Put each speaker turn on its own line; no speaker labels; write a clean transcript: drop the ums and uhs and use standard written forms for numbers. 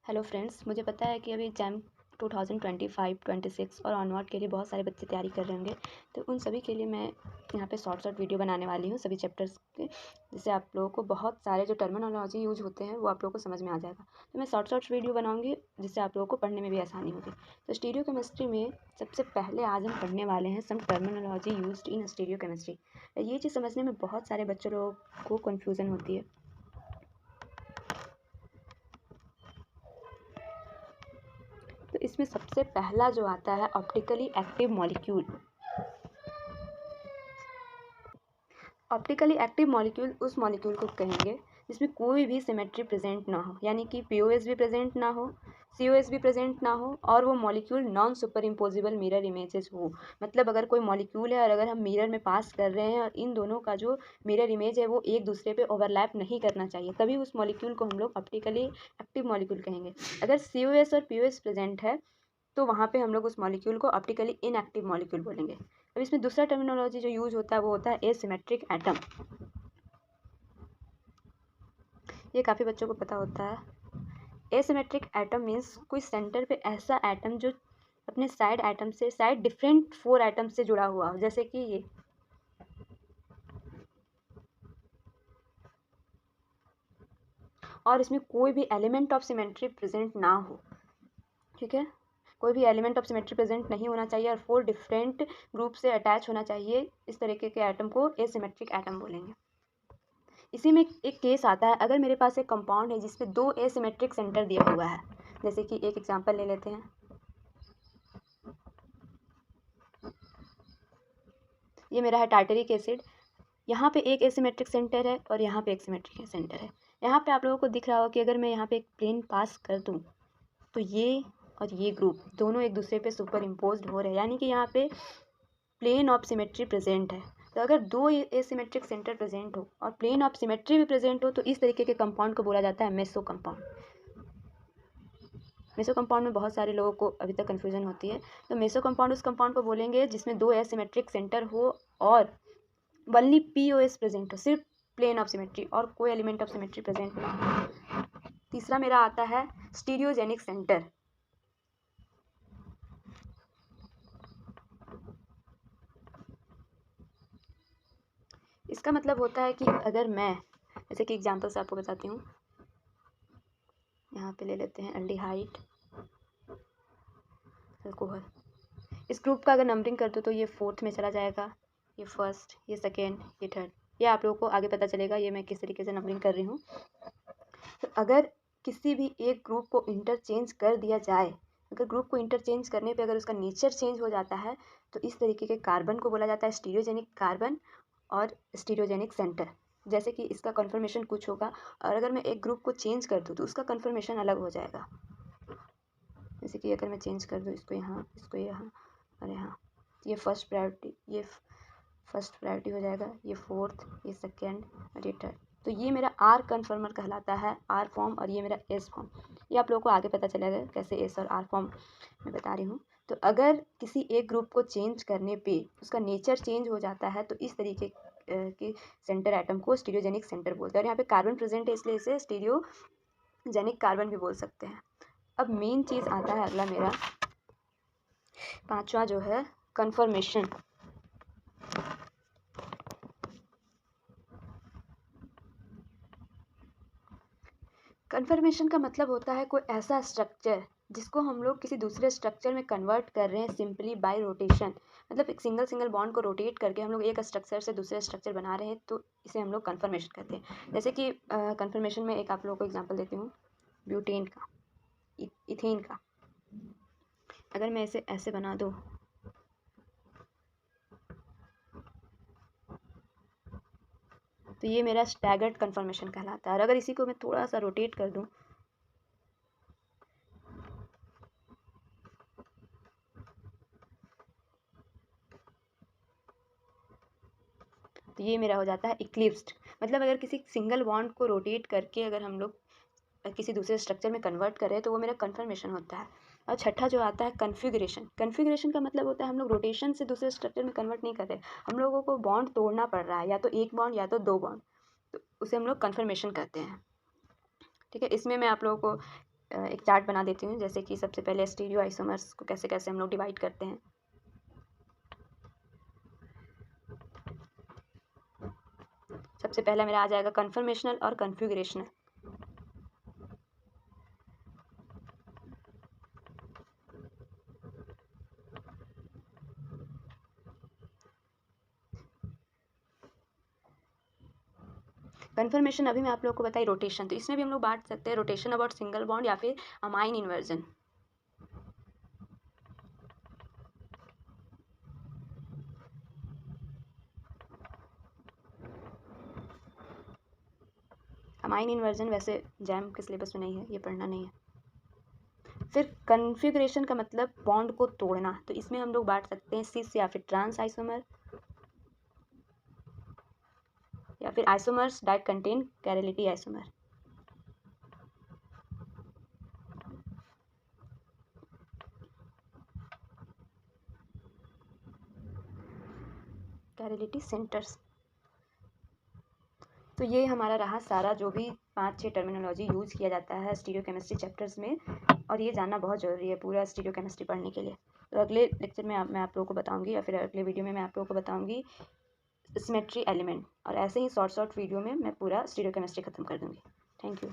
Hello friends, मुझे पता है कि अभी एग्ज़ाम 2025, 26 और ऑनवर्ड के लिए बहुत सारे बच्चे तैयारी कर रहे होंगे। तो उन सभी के लिए मैं यहाँ पे शॉर्ट वीडियो बनाने वाली हूँ सभी चैप्टर्स के, जिससे आप लोगों को बहुत सारे जो टर्मिनोलॉजी यूज होते हैं वो आप लोगों को समझ में आ जाएगा। तो मैं शॉर्ट वीडियो बनाऊँगी जिससे आप लोगों को पढ़ने में भी आसानी होगी। तो स्टीरियो केमिस्ट्री में सबसे पहले आज हम पढ़ने वाले हैं some terminology used in stereochemistry. ये चीज़ समझने में बहुत सारे बच्चों लोगों को कन्फ्यूज़न होती है। तो इसमें सबसे पहला जो आता है optically active molecule. Optically active molecule उस मॉलिक्यूल को कहेंगे जिसमें कोई भी सिमेट्री प्रेजेंट ना हो, यानी कि पीओएस भी प्रेजेंट ना हो, सीओएस भी प्रेजेंट ना हो, और वो molecule non super imposable mirror images हो। मतलब अगर कोई मॉलिक्यूल है और अगर हम मिरर में पास कर रहे हैं और इन दोनों का जो मिरर इमेज है वो एक दूसरे पे ओवरलैप नहीं करना चाहिए, तभी उस मॉलिक्यूल को हम लोग ऑप्टिकली एक्टिव मॉलिक्यूल कहेंगे। अगर सीओएस और पीओएस प्रेजेंट है तो वहाँ पे हम लोग उस मॉलिक्यूल को ऑप्टिकली इनएक्टिव मॉलिक्यूल बोलेंगे। अब इसमें दूसरा टर्मिनोलॉजी जो यूज होता है वो होता है एसिमेट्रिक एटम। ये काफ़ी बच्चों को पता होता है। एसिमेट्रिक एटम मीन्स कोई सेंटर पे ऐसा एटम जो अपने साइड एटम से साइड डिफरेंट 4 एटम से जुड़ा हुआ हो, जैसे कि ये। और इसमें कोई भी एलिमेंट ऑफ सिमेट्री प्रेजेंट ना हो, ठीक है। कोई भी एलिमेंट ऑफ सिमेट्री प्रेजेंट नहीं होना चाहिए और 4 डिफरेंट ग्रुप से अटैच होना चाहिए। इस तरीके के एटम को एसिमेट्रिक एटम बोलेंगे। इसी में एक केस आता है, अगर मेरे पास एक कंपाउंड है जिसमें 2 एसिमेट्रिक सेंटर दिया हुआ है। जैसे कि एक एग्जांपल ले लेते हैं, ये मेरा है टार्टरिक एसिड। यहाँ पे एक एसिमेट्रिक सेंटर है और यहाँ पे एक सिमेट्रिक सेंटर है। यहाँ पे आप लोगों को दिख रहा हो कि अगर मैं यहाँ पे एक प्लेन पास कर दूँ तो ये और ये ग्रुप दोनों एक दूसरे पे सुपर इम्पोज्ड हो रहे हैं, यानी कि यहाँ पे प्लेन ऑफ सिमेट्री प्रेजेंट है। तो अगर 2 एसिमेट्रिक सेंटर प्रेजेंट हो और प्लेन ऑफ सिमेट्री भी प्रेजेंट हो तो इस तरीके के कंपाउंड को बोला जाता है मेसो कंपाउंड। मेसो कंपाउंड में बहुत सारे लोगों को अभी तक कन्फ्यूजन होती है। तो मेसो कंपाउंड उस कंपाउंड को बोलेंगे जिसमें 2 एसिमेट्रिक सेंटर हो और ओनली पीओएस प्रेजेंट हो, सिर्फ प्लेन ऑफ सिमेट्री और कोई एलिमेंट ऑफ सिमेट्री प्रेजेंट ना हो। तीसरा मेरा आता है स्टीरियोजेनिक सेंटर। इसका मतलब होता है कि अगर मैं, जैसे कि एग्जांपल से आपको बताती हूँ, यहाँ पे ले लेते हैं एल्डिहाइड अल्कोहल। इस ग्रुप का अगर नंबरिंग कर दो तो ये 4th में चला जाएगा, ये फर्स्ट, ये सेकेंड, ये थर्ड। ये आप लोगों को आगे पता चलेगा ये मैं किस तरीके से नंबरिंग कर रही हूँ। तो अगर किसी भी एक ग्रुप को इंटरचेंज कर दिया जाए, अगर ग्रुप को इंटरचेंज करने पे अगर उसका नेचर चेंज हो जाता है तो इस तरीके के कार्बन को बोला जाता है स्टीरियोजेनिक कार्बन और स्टीरियोजेनिक सेंटर। जैसे कि इसका कन्फर्मेशन कुछ होगा और अगर मैं एक ग्रुप को चेंज कर दूँ तो उसका कन्फर्मेशन अलग हो जाएगा। जैसे कि अगर मैं चेंज कर दूँ इसको यहाँ, इसको यहाँ और यहाँ, ये फर्स्ट प्रायोरिटी हो जाएगा, ये 4th, ये सेकेंड और ये थर्ड। तो ये मेरा आर कन्फर्मर कहलाता है, आर फॉर्म, और ये मेरा एस फॉर्म। ये आप लोगों को आगे पता चलेगा कैसे एस और आर फॉर्म मैं बता रही हूँ। तो अगर किसी एक ग्रुप को चेंज करने पे उसका नेचर चेंज हो जाता है तो इस तरीके के सेंटर एटम को स्टीरियोजेनिक सेंटर बोलते हैं। और यहाँ पे कार्बन प्रेजेंट है इसलिए इसे स्टीरियोजेनिक कार्बन भी बोल सकते हैं। अब मेन चीज़ आता है अगला मेरा 5वां जो है कन्फर्मेशन। कन्फर्मेशन का मतलब होता है कोई ऐसा स्ट्रक्चर जिसको हम लोग किसी दूसरे स्ट्रक्चर में कन्वर्ट कर रहे हैं सिंपली बाय रोटेशन। मतलब एक सिंगल बॉन्ड को रोटेट करके हम लोग एक स्ट्रक्चर से दूसरे स्ट्रक्चर बना रहे हैं, तो इसे हम लोग कन्फर्मेशन कहते हैं। जैसे कि कन्फर्मेशन में एक आप लोगों को एग्जांपल देती हूँ, ब्यूटेन का, इथेन का। अगर मैं इसे ऐसे बना दूँ तो ये मेरा स्टैगर्ड कन्फर्मेशन कहलाता है। और अगर इसी को मैं थोड़ा सा रोटेट कर दूँ तो ये मेरा हो जाता है इक्लिप्स्ड। मतलब अगर किसी सिंगल बॉन्ड को रोटेट करके अगर हम लोग किसी दूसरे स्ट्रक्चर में कन्वर्ट करें तो वो मेरा कन्फर्मेशन होता है। और छठा जो आता है कन्फिगरेशन। कन्फिगरेशन का मतलब होता है हम लोग रोटेशन से दूसरे स्ट्रक्चर में कन्वर्ट नहीं कर रहे, हम लोगों को बॉन्ड तोड़ना पड़ रहा है, या तो एक बॉन्ड या तो 2 बॉन्ड, तो उसे हम लोग कन्फर्मेशन कहते हैं। ठीक है, इसमें मैं आप लोगों को एक चार्ट बना देती हूँ, जैसे कि सबसे पहले स्टीरियो आइसोमर्स को कैसे कैसे हम लोग डिवाइड करते हैं। सबसे पहला मेरा आ जाएगा कन्फर्मेशनल और कन्फिगरेशनल। कन्फर्मेशन अभी मैं आप लोगों को बताई रोटेशन, तो इसमें भी हम लोग बांट सकते हैं रोटेशन अबाउट सिंगल बॉन्ड या फिर अमाइन इन्वर्जन। अमाइन इन्वर्जन वैसे जैम के सिलेबस में नहीं है, ये पढ़ना नहीं है। फिर कन्फिगरेशन का मतलब बॉन्ड को तोड़ना, तो इसमें हम लोग बांट सकते हैं सिस या फिर ट्रांस आइसोमर या फिर isomers that contain chirality isomer. Chirality centres. तो ये हमारा रहा सारा जो भी 5-6 टर्मिनोलॉजी यूज़ किया जाता है स्टीरियोकेमिस्ट्री चैप्टर्स में, और ये जानना बहुत ज़रूरी है पूरा स्टीरियोकेमिस्ट्री पढ़ने के लिए। तो अगले लेक्चर में मैं आप लोगों को बताऊंगी, या फिर अगले वीडियो में मैं आप लोगों को बताऊंगी सिमेट्री एलिमेंट, और ऐसे ही शॉर्ट वीडियो में मैं पूरा स्टीरियोकेमिस्ट्री ख़त्म कर दूंगी। Thank you.